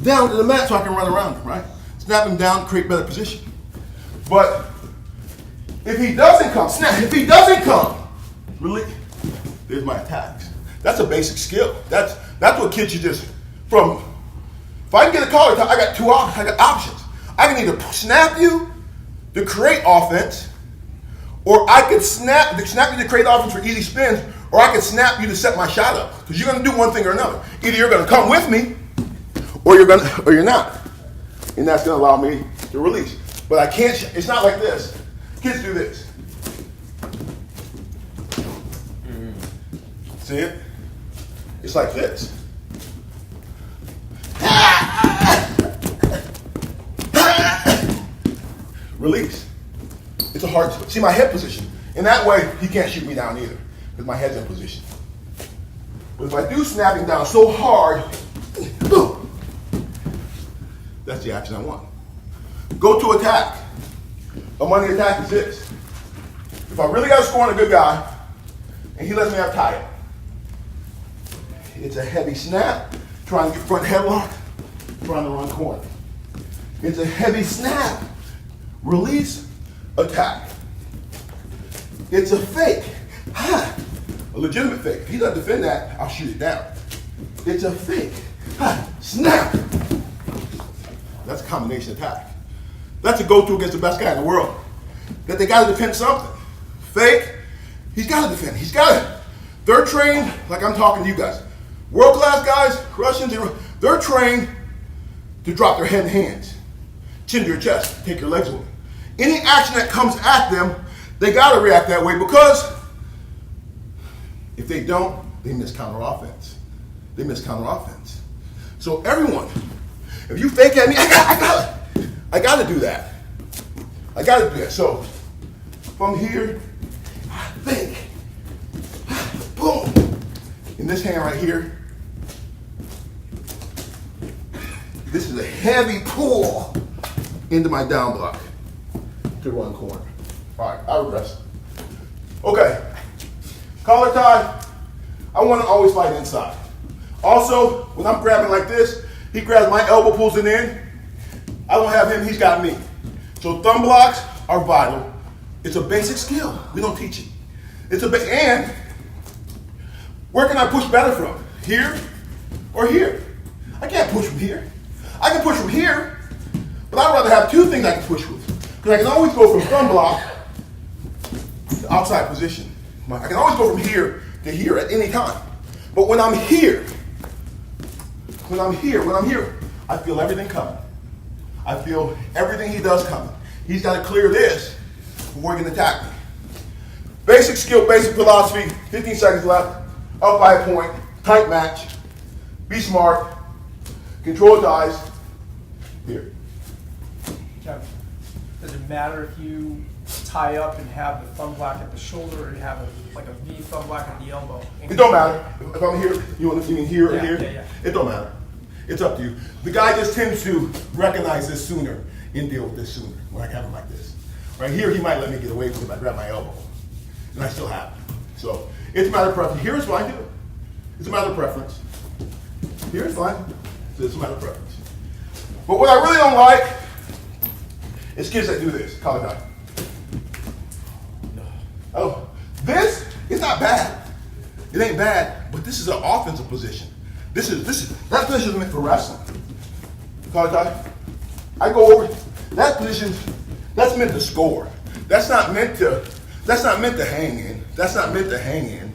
S2: down to the mat so I can run around him, right? Snap him down, create better position. But if he doesn't come, snap. If he doesn't come, really, there's my attacks. That's a basic skill. That's what kids should just from. If I can get a collar tie, I got options. I can either snap you to create offense, or I could snap you to create offense for easy spins, or I could snap you to set my shot up. Because you're going to do one thing or another. Either you're going to come with me, or you're not, and that's going to allow me to release. But I can't. It's not like this. Kids do this. See it? It's like this. Release. It's a hard. See my head position. In that way, he can't shoot me down either because my head's in position. But if I do snapping down so hard, boom, that's the action I want. Go to attack. A money attack is this. If I really got to score on a good guy, and he lets me have tie it, it's a heavy snap, trying to get front headlock, trying to run corner. It's a heavy snap, release, attack. It's a fake, a legitimate fake. If he doesn't defend that, I'll shoot it down. It's a fake, snap. That's a combination attack. That's a go-to against the best guy in the world. That they got to defend something. Fake, he's got to defend. He's got to. They're trained, like I'm talking to you guys. World-class guys, Russians, they're trained to drop their head in hands. chin to your chest, take your legs away. Any action that comes at them, they got to react that way, because if they don't, they miss counter offense. They miss counter offense. So everyone, if you fake at me, I got to do that. I got to do that. So from here, I think, boom. In this hand right here, this is a heavy pull into my down block to run corner. All right, I rest. Okay, collar tie. I want to always fight inside. Also, when I'm grabbing like this, he grabs my elbow, pulls it in. I don't have him, he's got me. So thumb blocks are vital. It's a basic skill. We don't teach it. And where can I push better from? Here or here? I can't push from here. I can push from here, but I'd rather have two things I can push with. Because I can always go from thumb block to outside position. I can always go from here to here at any time. But when I'm here, I feel everything coming. I feel everything he does coming. He's got to clear this before he can attack me. Basic skill, basic philosophy, 15 seconds left, up by a point, tight match, be smart, control ties, here.
S6: Kevin, does it matter if you tie up and have the thumb block at the shoulder, or you have like a V thumb block at the elbow?
S2: It don't matter. If I'm here, you mean here or
S6: Yeah,
S2: here?
S6: yeah.
S2: It don't matter. It's up to you. The guy just tends to recognize this sooner and deal with this sooner when I have him like this. Right here, he might let me get away with it if I grab my elbow. And I still have it. So it's a matter of preference. Here is fine too. It's a matter of preference. Here is fine. So it's a matter of preference. But what I really don't like is kids that do this. Collar tie. Oh, this is not bad. It ain't bad, but this is an offensive position. That position is meant for wrestling. Collar tie. I go over that position. That's meant to score. That's not meant to hang in. That's not meant to hang in.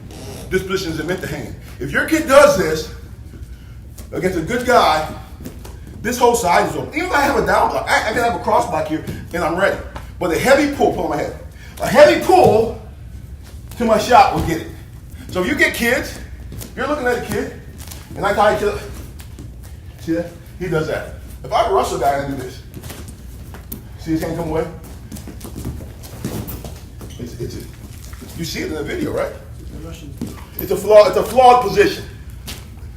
S2: This position isn't meant to hang in. If your kid does this against a good guy, this whole side is open. Even if I have a down block, I can have a cross block here and I'm ready. But a heavy pull on my head. A heavy pull to my shot will get it. So if you get kids, if you're looking at a kid, and I tie it to, see that? He does that. If I rush a guy and do this, see his hand come away? You see it in the video, right? It's a flawed position.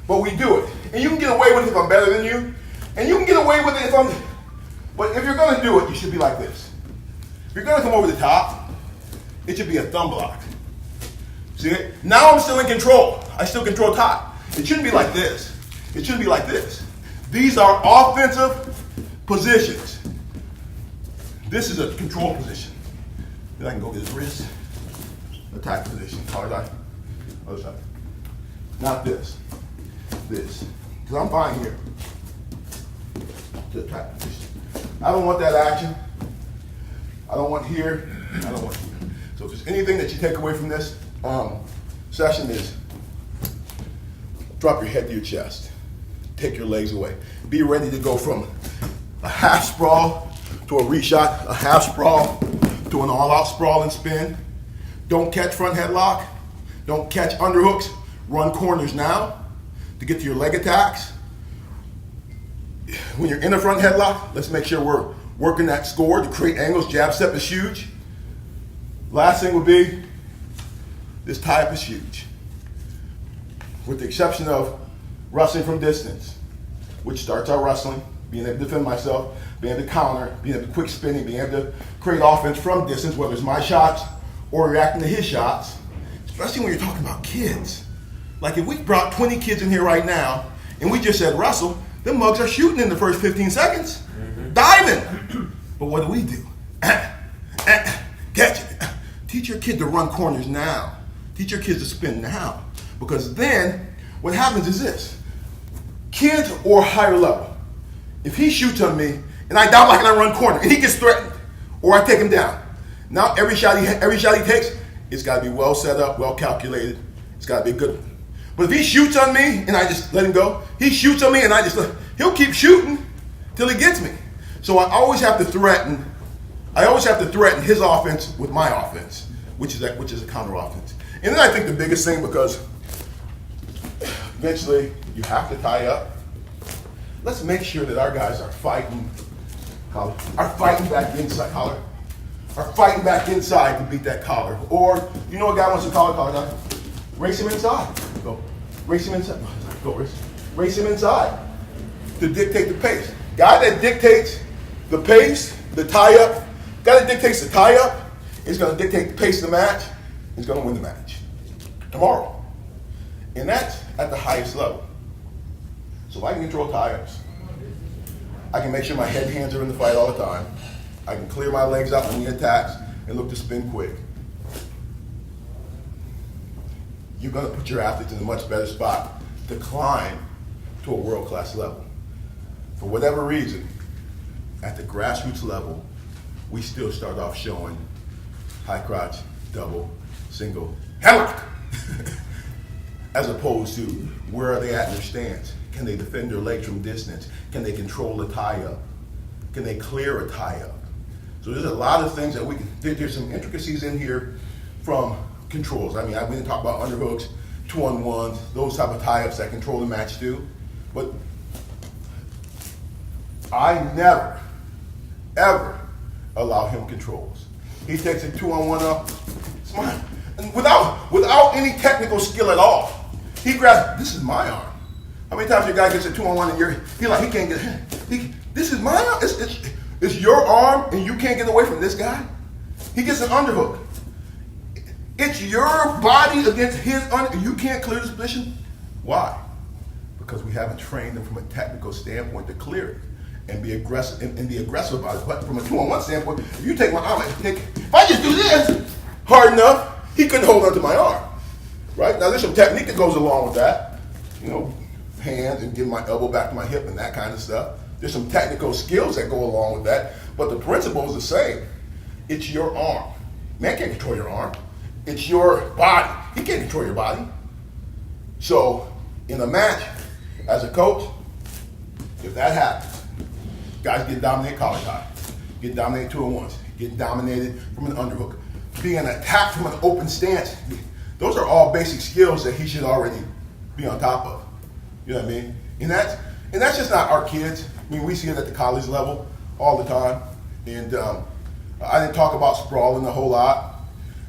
S2: But we do it. And you can get away with it if I'm better than you. And you can get away with it but if you're gonna do it, you should be like this. If you're gonna come over the top, it should be a thumb block. See it? Now I'm still in control. I still control top. It shouldn't be like this. It shouldn't be like this. These are offensive positions. This is a control position. Then I can go get his wrist. Attack position. Collar tie. Other side. Not this. This. Because I'm fine here. To attack position. I don't want that action. I don't want here. I don't want here. So if there's anything that you take away from this session is drop your head to your chest. Take your legs away. Be ready to go from a half sprawl to a reshot, a half sprawl to an all-out sprawl and spin. Don't catch front headlock. Don't catch underhooks. Run corners now to get to your leg attacks. When you're in a front headlock, let's make sure we're working that score to create angles. Jab step is huge. Last thing would be this tie-up is huge. With the exception of wrestling from distance, which starts our wrestling, being able to defend myself, being able to counter, being able to quick spinning, being able to create offense from distance, whether it's my shots or reacting to his shots, especially when you're talking about kids. Like if we brought 20 kids in here right now and we just said wrestle, them mugs are shooting in the first 15 seconds, diving. But what do? Catch it. Teach your kid to run corners now. Teach your kids to spin now. Because then what happens is this. Kids or higher level, if he shoots on me and I down block and I run corner and he gets threatened or I take him down, now every shot he takes, it's got to be well set up, well calculated. It's got to be a good one. But if he shoots on me and I just let him go, he shoots on me and he'll keep shooting till he gets me. So I always have to threaten. I always have to threaten his offense with my offense, which is a counter offense. And then I think the biggest thing, because eventually you have to tie up. Let's make sure that our guys are fighting back inside, are fighting back inside to beat that collar. Or, you know, a guy wants to collar, race him inside. Go, race him inside. Go, race him inside to dictate the pace. Guy that dictates the pace, the tie-up, guy that dictates the tie-up is going to dictate the pace of the match, is going to win the match tomorrow. And that's at the highest level. So if I can control tie-ups, I can make sure my head and hands are in the fight all the time. I can clear my legs out when he attacks and look to spin quick. You're going to put your athletes in a much better spot to climb to a world-class level. For whatever reason, at the grassroots level, we still start off showing high crotch, double, single, headlock, as opposed to where are they at in their stance? Can they defend their legs from distance? Can they control the tie-up? Can they clear a tie-up? So there's a lot of things that we can, there's some intricacies in here from controls. I mean, we didn't talk about underhooks, 2-on-1s, those type of tie-ups that control the match too. But I never, ever allow him controls. He takes a 2-on-1 up, it's mine. And without any technical skill at all, he grabs, this is my arm. How many times your guy gets a 2-on-1 and he can't get, this is my arm, it's your arm and you can't get away from this guy? He gets an underhook. It's your body against his you can't clear this position? Why? Because we haven't trained them from a technical standpoint to clear it and be aggressive and be aggressive about it. But from a 2-on-1 standpoint, if you take my arm, if I just do this hard enough, he couldn't hold onto my arm. Right? Now there's some technique that goes along with that. You know, hands and get my elbow back to my hip and that kind of stuff. There's some technical skills that go along with that, but the principle is the same. It's your arm. Man can't control your arm. It's your body. He can't control your body. So in a match, as a coach, if that happens, guys get dominated collar tie, get dominated 2-on-1s, get dominated from an underhook, being attacked from an open stance. Those are all basic skills that he should already be on top of. You know what I mean? And that's just not our kids. I mean, we see it at the college level all the time. And I didn't talk about sprawling a whole lot,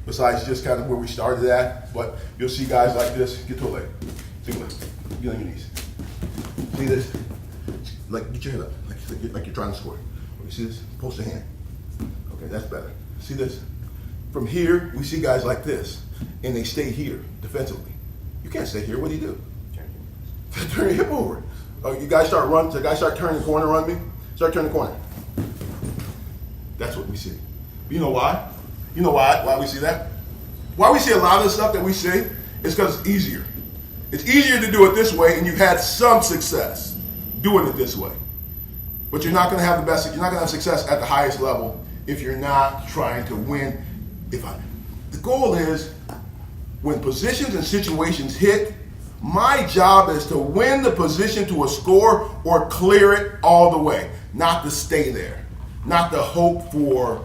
S2: besides just kind of where we started at. But you'll see guys like this. Get to a leg. Get on your knees. See this? Like, get your head up, like you're trying to score. You see this? Post a hand. Okay, that's better. See this? From here, we see guys like this, and they stay here defensively. You can't stay here. What do you do? Turn your hip over. You guys start running. The guys start turning the corner on me. Start turning the corner. That's what we see. You know why? You know why we see that? Why we see a lot of the stuff that we see is because it's easier. It's easier to do it this way, and you've had some success doing it this way. But you're not going to have the best. You're not going to have success at the highest level if you're not trying to win. The goal is when positions and situations hit, my job is to win the position to a score or clear it all the way, not to stay there, not to hope for.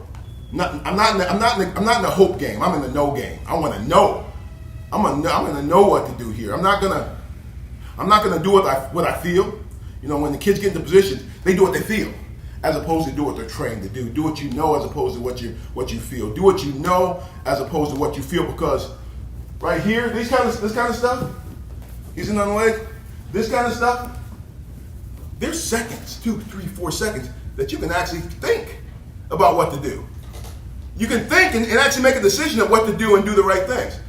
S2: I'm not in the hope game. I'm in the know game. I want to know. I'm gonna know what to do here. I'm not gonna do what I feel. You know, when the kids get into positions, they do what they feel, as opposed to do what they're trained to do. Do what you know, as opposed to what you feel. Do what you know, as opposed to what you feel. Because right here, this kind of stuff. He's in on the leg. This kind of stuff. There's seconds, 2, 3, 4 seconds that you can actually think about what to do. You can think and actually make a decision of what to do and do the right things.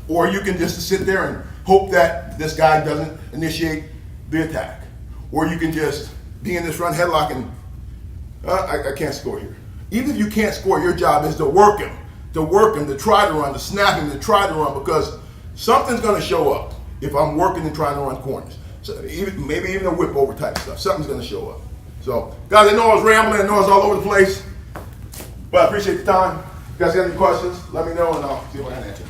S2: Or you can just sit there and hope that this guy doesn't initiate the attack. Or you can just be in this front headlock and I can't score here. Even if you can't score, your job is to work him, to try to run, to snap him, to try to run, because something's going to show up if I'm working and trying to run corners. So maybe even a whip over type stuff. Something's going to show up. So, guys, I know I was rambling. I know I was all over the place. But I appreciate the time. If you guys got any questions, let me know and I'll see if I can answer.